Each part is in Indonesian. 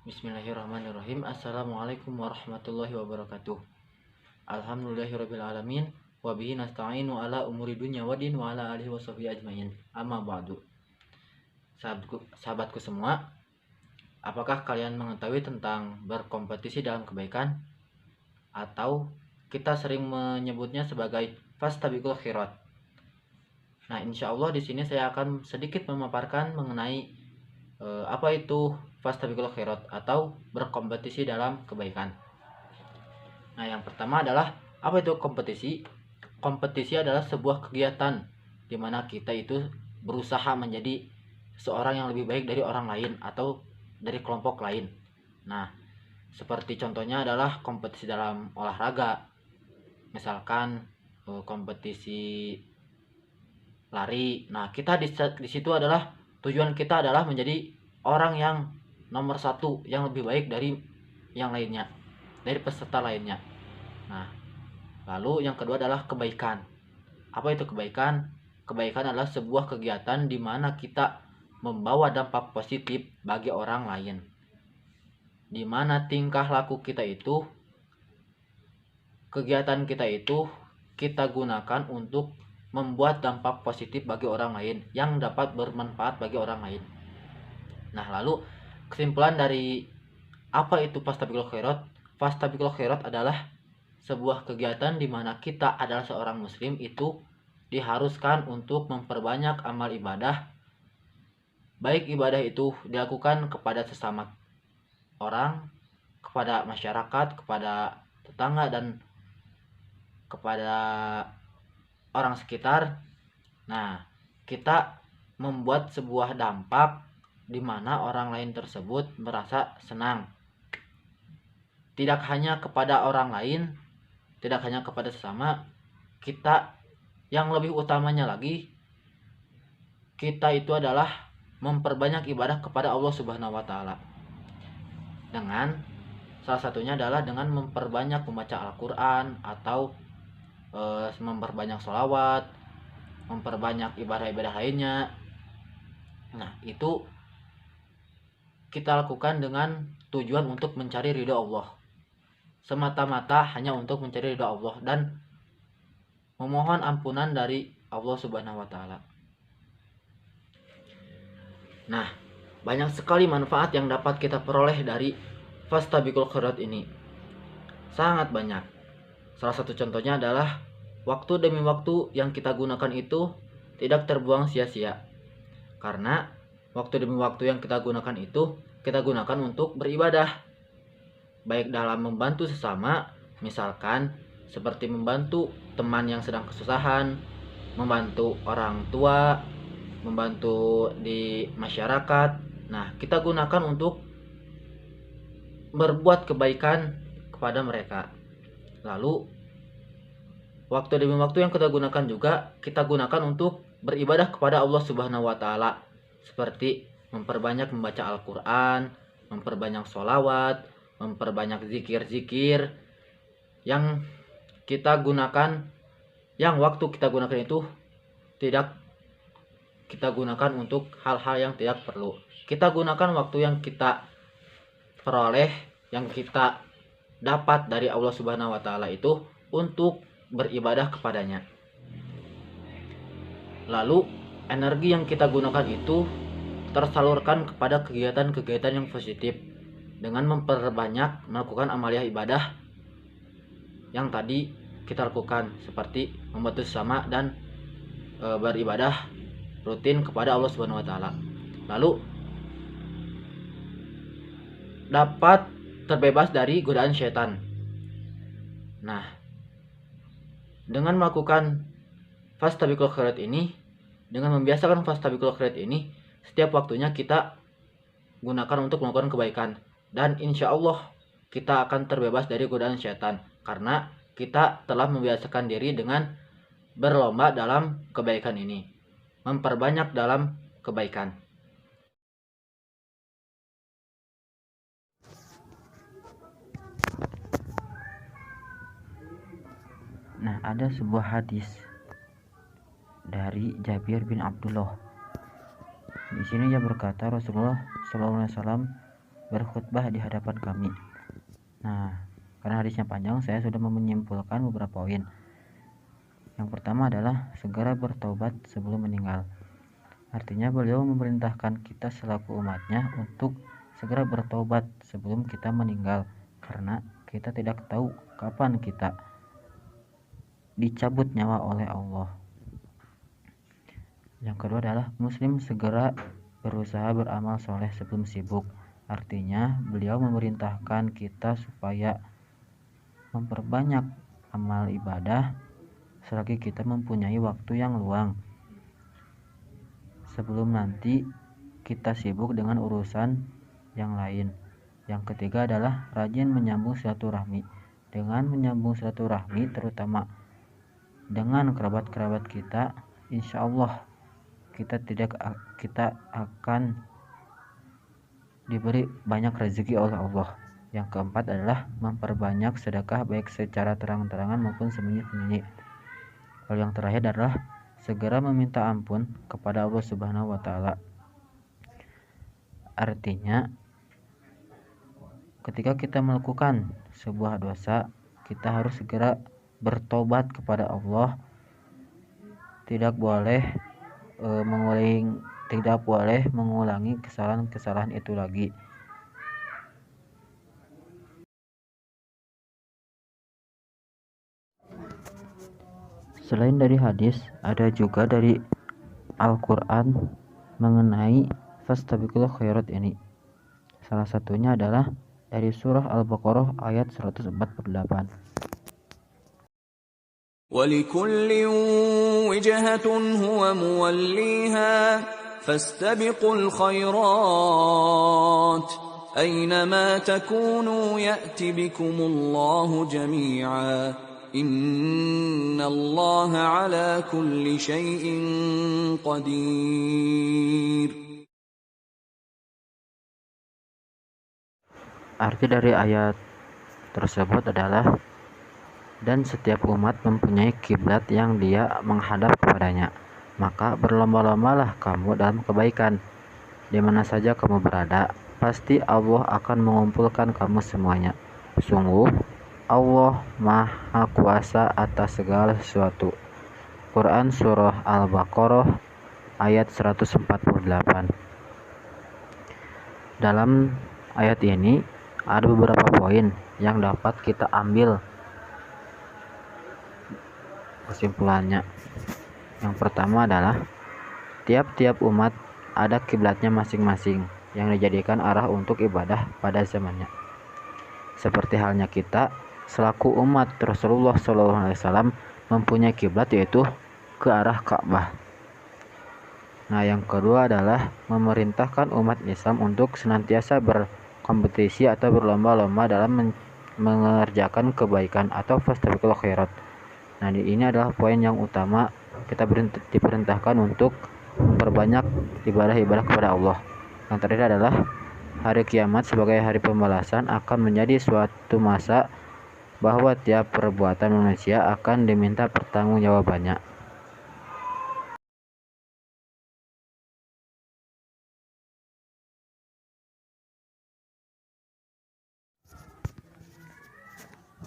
Bismillahirrahmanirrahim. Assalamualaikum warahmatullahi wabarakatuh. Alhamdulillahirrabbilalamin. Wabihi nasta'inu ala umuri dunya wa din wa ala alihi wa sahbihi ajmain. Amma ba'du. Sahabatku semua, apakah kalian mengetahui tentang berkompetisi dalam kebaikan? Atau kita sering menyebutnya sebagai fastabiqul khairat. Nah, insya Allah di sini saya akan sedikit memaparkan mengenai apa itu fastabiqul khairat atau berkompetisi dalam kebaikan. Nah, yang pertama adalah apa itu kompetisi? Kompetisi adalah sebuah kegiatan di mana kita itu berusaha menjadi seorang yang lebih baik dari orang lain atau dari kelompok lain. Nah, seperti contohnya adalah kompetisi dalam olahraga. Misalkan kompetisi lari. Nah, kita di situ adalah tujuan kita adalah menjadi orang yang nomor satu, yang lebih baik dari yang lainnya, dari peserta lainnya. Nah, lalu yang kedua adalah kebaikan. Apa itu kebaikan? Kebaikan adalah sebuah kegiatan di mana kita membawa dampak positif bagi orang lain, di mana tingkah laku kita itu, kegiatan kita itu kita gunakan untuk membuat dampak positif bagi orang lain yang dapat bermanfaat bagi orang lain. Nah, lalu kesimpulan dari apa itu fastabiqul khairat? Fastabiqul khairat adalah sebuah kegiatan di mana kita adalah seorang muslim itu diharuskan untuk memperbanyak amal ibadah. Baik ibadah itu dilakukan kepada sesama orang, kepada masyarakat, kepada tetangga, dan kepada orang sekitar. Nah, kita membuat sebuah dampak di mana orang lain tersebut merasa senang. Tidak hanya kepada orang lain, tidak hanya kepada sesama, kita yang lebih utamanya lagi, kita itu adalah memperbanyak ibadah kepada Allah Subhanahu wa taala. Dengan salah satunya adalah dengan memperbanyak membaca Al-Qur'an atau memperbanyak sholawat, memperbanyak ibadah-ibadah lainnya. Nah, itu kita lakukan dengan tujuan untuk mencari ridho Allah, semata-mata hanya untuk mencari ridho Allah dan memohon ampunan dari Allah Subhanahu wa taala. Nah, banyak sekali manfaat yang dapat kita peroleh dari fastabiqul khairat ini. Sangat banyak. Salah satu contohnya adalah waktu demi waktu yang kita gunakan itu tidak terbuang sia-sia. Karena waktu demi waktu yang kita gunakan itu kita gunakan untuk beribadah. Baik dalam membantu sesama, misalkan seperti membantu teman yang sedang kesusahan, membantu orang tua, membantu di masyarakat. Nah, kita gunakan untuk berbuat kebaikan kepada mereka. Lalu waktu demi waktu yang kita gunakan juga kita gunakan untuk beribadah kepada Allah Subhanahu wa taala, seperti memperbanyak membaca Al-Qur'an, memperbanyak sholawat, memperbanyak zikir-zikir yang kita gunakan, yang waktu kita gunakan itu tidak kita gunakan untuk hal-hal yang tidak perlu. Kita gunakan waktu yang kita peroleh, yang kita dapat dari Allah Subhanahu wa taala itu untuk beribadah kepadanya. Lalu energi yang kita gunakan itu tersalurkan kepada kegiatan-kegiatan yang positif dengan memperbanyak melakukan amaliyah ibadah yang tadi kita lakukan, seperti membantu sesama dan beribadah rutin kepada Allah Subhanahu wa taala. Lalu dapat terbebas dari godaan syaitan. Nah, dengan melakukan fastabiqul khairat ini, dengan membiasakan fastabiqul khairat ini, setiap waktunya kita gunakan untuk melakukan kebaikan, dan insya Allah kita akan terbebas dari godaan syaitan karena kita telah membiasakan diri dengan berlomba dalam kebaikan ini, memperbanyak dalam kebaikan. Nah, ada sebuah hadis dari Jabir bin Abdullah. Di sini ia berkata, Rasulullah SAW berkhutbah di hadapan kami. Nah, karena hadisnya panjang, saya sudah menyimpulkan beberapa poin. Yang pertama adalah segera bertobat sebelum meninggal. Artinya beliau memerintahkan kita selaku umatnya untuk segera bertobat sebelum kita meninggal, karena kita tidak tahu kapan kita dicabut nyawa oleh Allah. Yang kedua adalah muslim segera berusaha beramal soleh sebelum sibuk. Artinya beliau memerintahkan kita supaya memperbanyak amal ibadah selagi kita mempunyai waktu yang luang, sebelum nanti kita sibuk dengan urusan yang lain. Yang ketiga adalah rajin menyambung silaturahmi. Dengan menyambung silaturahmi terutama dengan kerabat-kerabat kita, insya Allah kita akan diberi banyak rezeki oleh Allah. Yang keempat adalah memperbanyak sedekah baik secara terang-terangan maupun sembunyi-sembunyi. Lalu yang terakhir adalah segera meminta ampun kepada Allah Subhanahu wa taala. Artinya ketika kita melakukan sebuah dosa, kita harus segera bertobat kepada Allah. Tidak boleh mengulangi kesalahan-kesalahan itu lagi. Selain dari hadis, ada juga dari Al-Quran mengenai fastabiqul khairat ini. Salah satunya adalah dari surah Al-Baqarah ayat 148. وَلِكُلٍّ وِجْهَةٌ هُوَ مُوَلِّيهَا فَاسْتَبِقُوا الْخَيْرَاتِ أَيْنَمَا تَكُونُوا يَأْتِ بِكُمُ اللَّهُ جَمِيعًا إِنَّ اللَّهَ عَلَى كُلِّ شَيْءٍ قَدِيرٌ. Arti dari ayat tersebut adalah dan setiap umat mempunyai kiblat yang dia menghadap kepadanya, maka berlomba-lombalah kamu dalam kebaikan. Di mana saja kamu berada, pasti Allah akan mengumpulkan kamu semuanya. Sungguh Allah Maha Kuasa atas segala sesuatu. Quran Surah Al-Baqarah ayat 148. Dalam ayat ini ada beberapa poin yang dapat kita ambil kesimpulannya. Yang pertama adalah tiap-tiap umat ada kiblatnya masing-masing yang dijadikan arah untuk ibadah pada zamannya. Seperti halnya kita selaku umat Rasulullah SAW mempunyai kiblat yaitu ke arah Ka'bah. Nah, yang kedua adalah memerintahkan umat Islam untuk senantiasa berkompetisi atau berlomba-lomba dalam mengerjakan kebaikan atau fastabiqul khairat. Nah, ini adalah poin yang utama, kita diperintahkan untuk memperbanyak ibadah-ibadah kepada Allah. Yang terakhir adalah hari kiamat sebagai hari pembalasan akan menjadi suatu masa bahwa tiap perbuatan manusia akan diminta pertanggungjawabannya.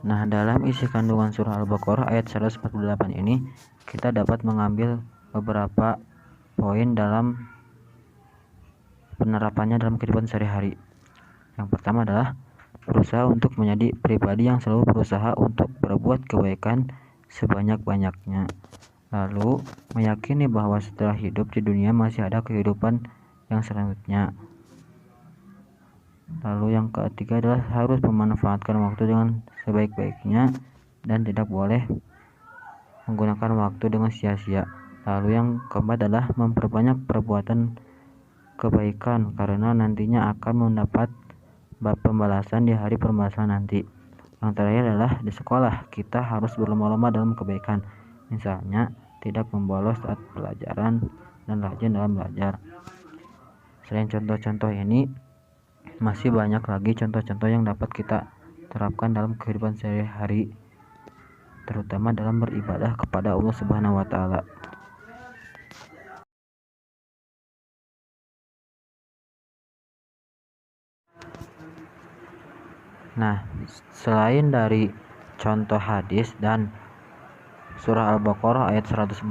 Nah, dalam isi kandungan surah Al-Baqarah ayat 148 ini kita dapat mengambil beberapa poin dalam penerapannya dalam kehidupan sehari-hari. Yang pertama adalah berusaha untuk menjadi pribadi yang selalu berusaha untuk berbuat kebaikan sebanyak-banyaknya. Lalu meyakini bahwa setelah hidup di dunia masih ada kehidupan yang selanjutnya. Lalu yang ketiga adalah harus memanfaatkan waktu dengan sebaik-baiknya dan tidak boleh menggunakan waktu dengan sia-sia. Lalu yang keempat adalah memperbanyak perbuatan kebaikan karena nantinya akan mendapat pembalasan di hari pembalasan nanti. Yang terakhir adalah di sekolah kita harus berlomba-lomba dalam kebaikan, misalnya tidak membolos saat pelajaran dan rajin dalam belajar. Selain contoh-contoh ini, masih banyak lagi contoh-contoh yang dapat kita terapkan dalam kehidupan sehari-hari, terutama dalam beribadah kepada Allah Subhanahu wa taala. Nah, selain dari contoh hadis dan surah Al-Baqarah ayat 148,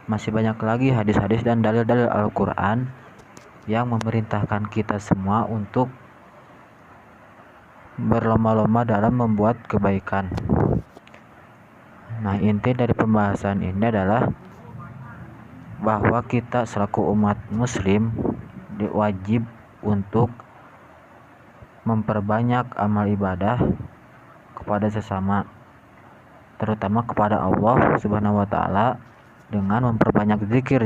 masih banyak lagi hadis-hadis dan dalil-dalil Al-Quran yang memerintahkan kita semua untuk berlomba-lomba dalam membuat kebaikan. Nah, inti dari pembahasan ini adalah bahwa kita selaku umat muslim wajib untuk memperbanyak amal ibadah kepada sesama, terutama kepada Allah Subhanahu wa taala, dengan memperbanyak zikir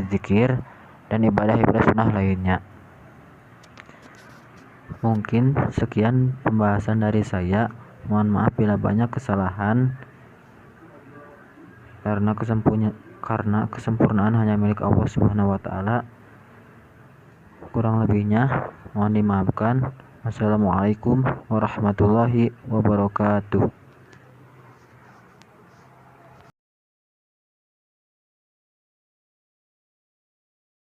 dan ibadah-ibadah sunnah lainnya. Mungkin sekian pembahasan dari saya. Mohon maaf bila banyak kesalahan, karena kesempurnaan hanya milik Allah Subhanahu wa taala. Kurang lebihnya mohon dimaafkan. Wassalamualaikum warahmatullahi wabarakatuh.